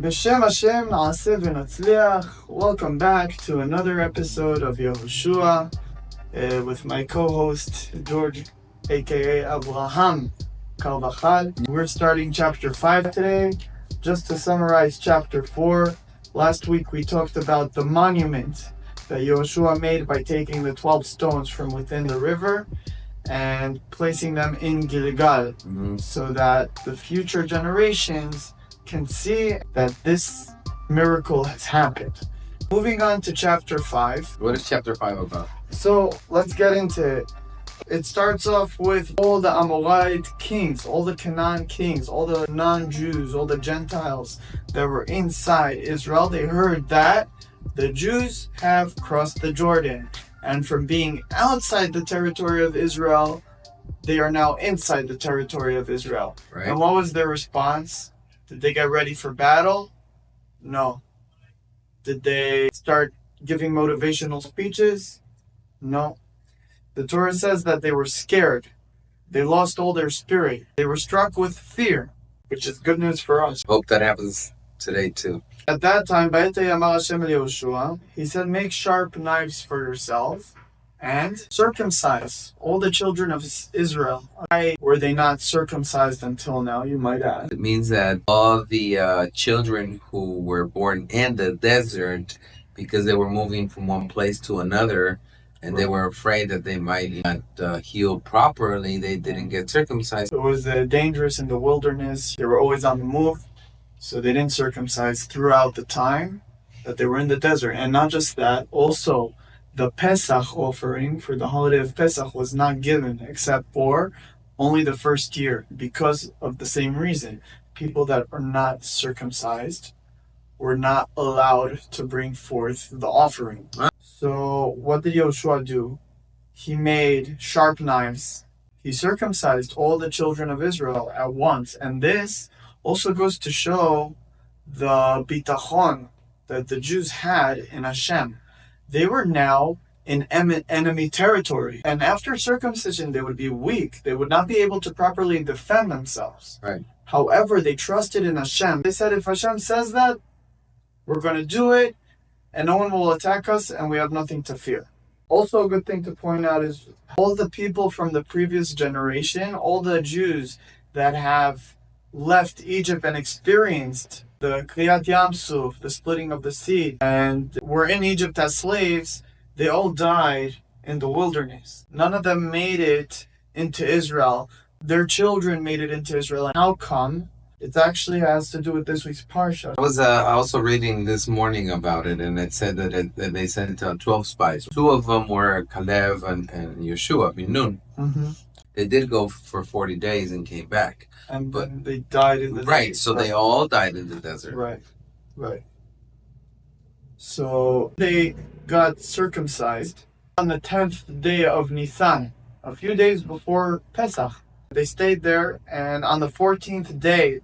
B'Shem Hashem na'aseh v'natzliach. Welcome back to another episode of Yehoshua with my co-host George, aka Abraham Kalvachal. We're starting chapter 5 today. Just to summarize chapter 4, last week we talked about the monument that Yehoshua made by taking the 12 stones from within the river and placing them in Gilgal, so that the future generations can see that this miracle has happened. Moving on to chapter 5. What is chapter 5 about? So let's get into it. It starts off with all the Amorite kings, all the Canaan kings, all the non-Jews, all the Gentiles that were inside Israel. They heard that the Jews have crossed the Jordan, and from being outside the territory of Israel, they are now inside the territory of Israel. Right. And what was their response? Did they get ready for battle? No. Did they start giving motivational speeches? No. The Torah says that they were scared. They lost all their spirit. They were struck with fear, which is good news for us. Hope that happens today too. At that time, Hashem Yehoshua, he said, make sharp knives for yourself and circumcise all the children of Israel. Why were they not circumcised until now, you might ask? It means that all the children who were born in the desert, because they were moving from one place to another, and they were afraid that they might not heal properly, they didn't get circumcised. It was dangerous in the wilderness. They were always on the move, so they didn't circumcise throughout the time that they were in the desert. And not just that, also the Pesach offering for the holiday of Pesach was not given except for only the first year, because of the same reason. People that are not circumcised were not allowed to bring forth the offering. So what did Yehoshua do? He made sharp knives. He circumcised all the children of Israel at once. And this also goes to show the bitachon that the Jews had in Hashem. They were now in enemy territory. And after circumcision, they would be weak. They would not be able to properly defend themselves. Right. However, they trusted in Hashem. They said, if Hashem says that, we're going to do it, and no one will attack us, and we have nothing to fear. Also, a good thing to point out is all the people from the previous generation, all the Jews that have left Egypt and experienced the Kriyat Yam Suf, the splitting of the sea, and were in Egypt as slaves, they all died in the wilderness. None of them made it into Israel. Their children made it into Israel. And how come? It actually has to do with this week's Parsha. I was also reading this morning about it, and it said that they sent 12 spies. 2 of them were Caleb and Yehoshua, Nun. Mm-hmm. They did go for 40 days and came back. But they died in the desert. Right, so they all died in the desert. Right. So they got circumcised on the 10th day of Nisan, a few days before Pesach. They stayed there, and on the 14th day,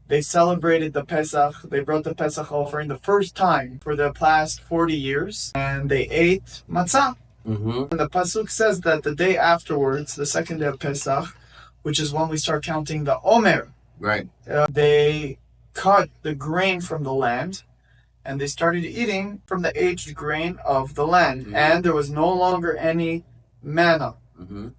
they celebrated the Pesach. They brought the Pesach offering the first time for the past 40 years, and they ate matzah. Mm-hmm. And the Pasuk says that the day afterwards, the second day of Pesach, which is when we start counting the Omer, right? They cut the grain from the land, and they started eating from the aged grain of the land. Mm-hmm. And there was no longer any manna,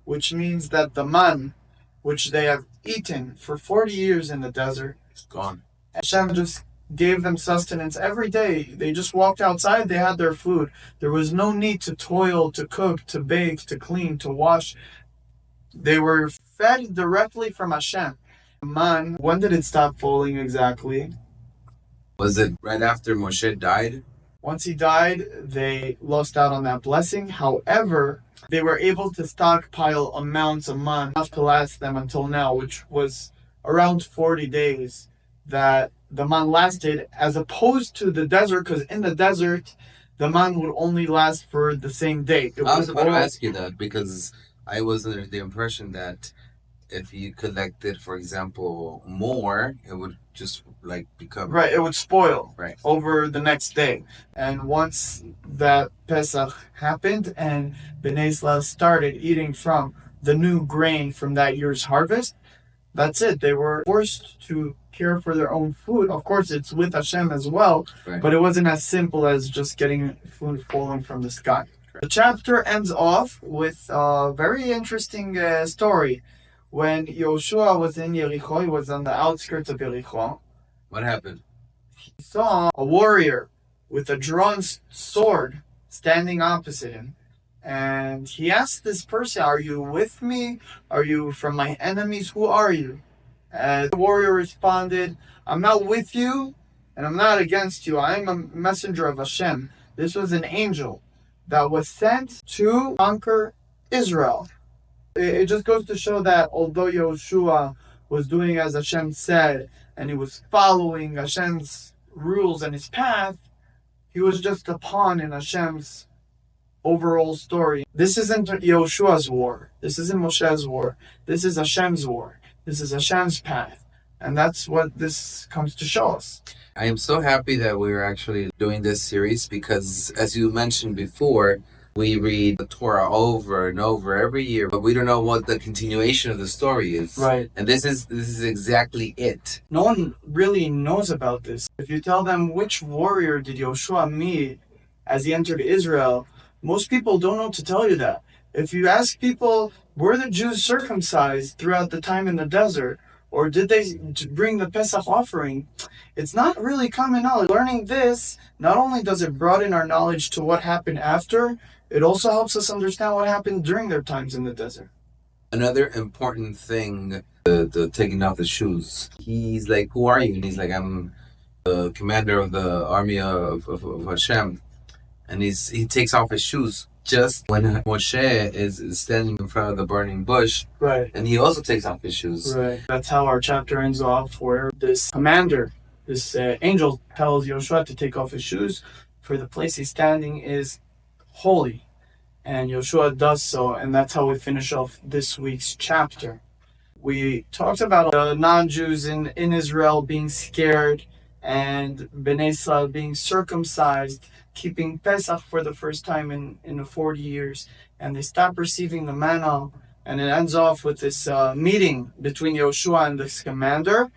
which means that the man, which they have eaten for 40 years in the desert, it's gone. Hashem just gave them sustenance every day. They just walked outside, they had their food. There was no need to toil, to cook, to bake, to clean, to wash. They were fed directly from Hashem. Man, when did it stop falling exactly? Was it right after Moshe died? Once he died, they lost out on that blessing. However, they were able to stockpile amounts of man enough to last them until now, which was around 40 days that the man lasted, as opposed to the desert, because in the desert, the man would only last for the same day. I was about to ask you that, because I was under the impression that if you collected, for example, more, it would just become... Right, it would spoil over the next day. And once that Pesach happened and Bnei Israel started eating from the new grain from that year's harvest, that's it. They were forced to care for their own food. Of course, it's with Hashem as well, Right. but it wasn't as simple as just getting food falling from the sky. The chapter ends off with a very interesting story. When Yehoshua was in Yericho, he was on the outskirts of Yericho. What happened? He saw a warrior with a drawn sword standing opposite him. And he asked this person, "Are you with me? Are you from my enemies? Who are you?" And the warrior responded, "I'm not with you, and I'm not against you. I am a messenger of Hashem." This was an angel that was sent to conquer Israel. It just goes to show that although Yehoshua was doing as Hashem said, and he was following Hashem's rules and his path, he was just a pawn in Hashem's overall story. This isn't Yehoshua's war. This isn't Moshe's war. This is Hashem's war. This is Hashem's path. And that's what this comes to show us. I am so happy that we're actually doing this series because, as you mentioned before, we read the Torah over and over every year, but we don't know what the continuation of the story is. Right. And this is exactly it. No one really knows about this. If you tell them which warrior did Yehoshua meet as he entered Israel, most people don't know what to tell you that. If you ask people, were the Jews circumcised throughout the time in the desert? Or did they bring the Pesach offering? It's not really common knowledge. Learning this, not only does it broaden our knowledge to what happened after, it also helps us understand what happened during their times in the desert. Another important thing, the taking off the shoes. He's like, "Who are you?" And he's like, "I'm the commander of the army of Hashem." And he takes off his shoes just when Moshe is standing in front of the burning bush. Right. And he also takes off his shoes. Right. That's how our chapter ends off, where this commander, this angel, tells Yehoshua to take off his shoes, for the place he's standing is holy. And Yehoshua does so, and that's how we finish off this week's chapter. We talked about the non-Jews in Israel being scared, and Bnei Israel being circumcised, keeping Pesach for the first time in the 40 years, and they stop receiving the manna, and it ends off with this meeting between Yehoshua and this commander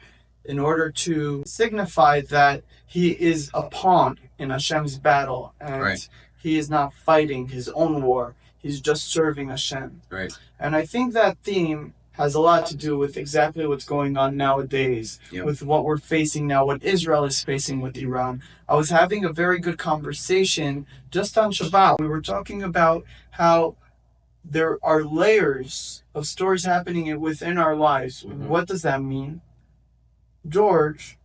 in order to signify that he is a pawn in Hashem's battle, and Right. he is not fighting his own war. He's just serving Hashem. Right. And I think that theme has a lot to do with exactly what's going on nowadays, Yep. with what we're facing now, what Israel is facing with Iran. I was having a very good conversation just on Shabbat. We were talking about how there are layers of stories happening within our lives. Mhm. What does that mean? George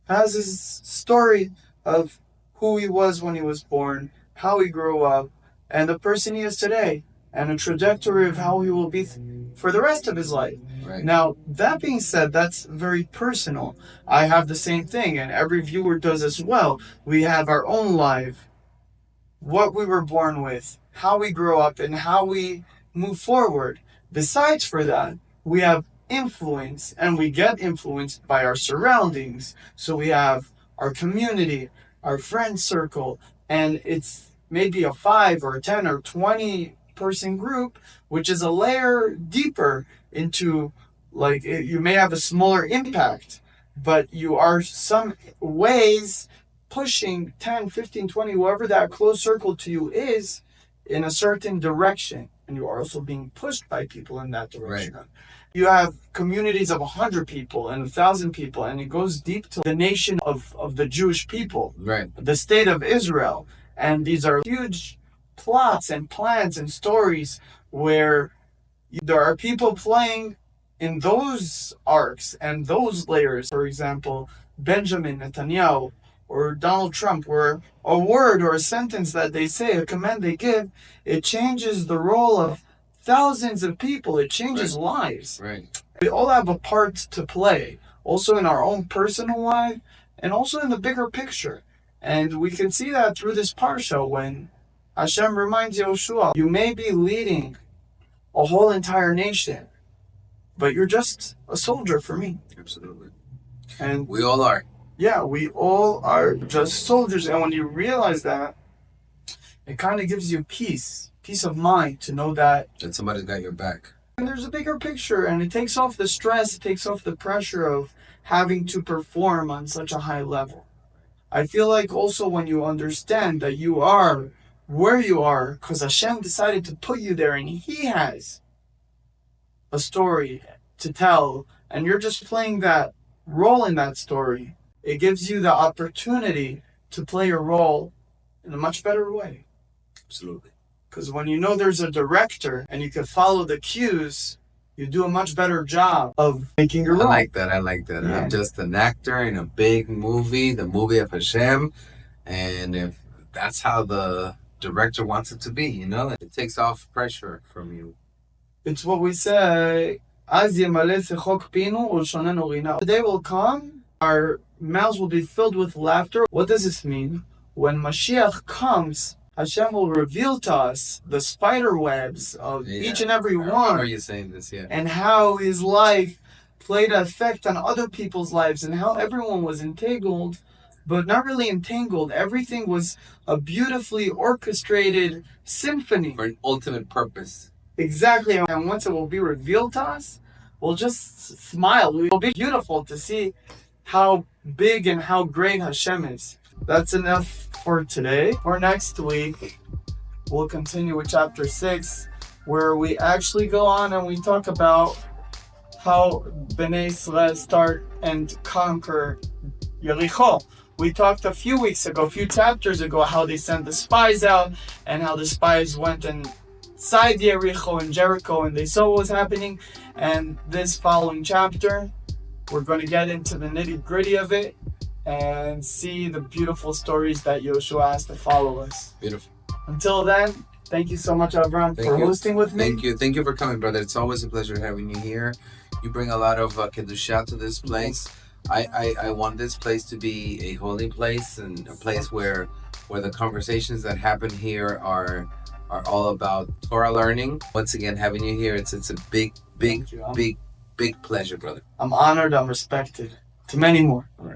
has his story of who he was when he was born, how he grew up, and the person he is today, and a trajectory of how he will be for the rest of his life. Right. Now, that being said, that's very personal. I have the same thing, and every viewer does as well. We have our own life, what we were born with, how we grow up, and how we move forward. Besides for that, we have influence, and we get influenced by our surroundings. So we have our community, our friend circle, and it's maybe a 5 or a 10 or 20 person group, which is a layer deeper into, like, you may have a smaller impact, but you are some ways pushing 10, 15, 20, whoever that close circle to you is, in a certain direction. And you are also being pushed by people in that direction. Right. You have communities of 100 people and 1,000 people, and it goes deep to the nation of the Jewish people, Right. the state of Israel. And these are huge plots and plans and stories where there are people playing in those arcs and those layers. For example, Benjamin Netanyahu or Donald Trump, where a word or a sentence that they say, a command they give, it changes the role of thousands of people. It changes lives. Right. We all have a part to play, also in our own personal life and also in the bigger picture. And we can see that through this parsha when Hashem reminds Yehoshua, you may be leading a whole entire nation, but you're just a soldier for me. Absolutely. And We all are. yeah, we all are just soldiers. And when you realize that, it kind of gives you peace of mind to know that That somebody's got your back. and there's a bigger picture, and it takes off the stress, it takes off the pressure of having to perform on such a high level. I feel like also when you understand that you are where you are because Hashem decided to put you there and He has a story to tell, and you're just playing that role in that story, it gives you the opportunity to play your role in a much better way. Absolutely. Because when you know there's a director and you can follow the cues, you do a much better job of making your role. I like that. Yeah. I'm just an actor in a big movie, the movie of Hashem, and if that's how the director wants it to be, you know, it takes off pressure from you. It's what we say, Az yemale sechok pinu ulshonenu rina. The day will come, our mouths will be filled with laughter. What does this mean? When Mashiach comes, Hashem will reveal to us the spider webs of each and every one. How are you saying this? Yeah. And how his life played an effect on other people's lives and how everyone was entangled, but not really entangled. Everything was a beautifully orchestrated symphony. For an ultimate purpose. Exactly. And once it will be revealed to us, we'll just smile. It will be beautiful to see how big and how great Hashem is. That's enough for today. For next week, we'll continue with chapter 6, where we actually go on and we talk about how Bnei Israel start and conquer Yericho. We talked a few chapters ago, how they sent the spies out and how the spies went inside Yericho and Jericho and they saw what was happening. And this following chapter, we're going to get into the nitty-gritty of it and see the beautiful stories that Yehoshua has to follow us. Beautiful. Until then, thank you so much, Avram, for hosting with me. Thank you for coming, brother. It's always a pleasure having you here. You bring a lot of kedusha to this place. I want this place to be a holy place and a place where the conversations that happen here are all about Torah learning. Once again, having you here, it's a big pleasure, brother. I'm honored. I'm respected. To many more. All right.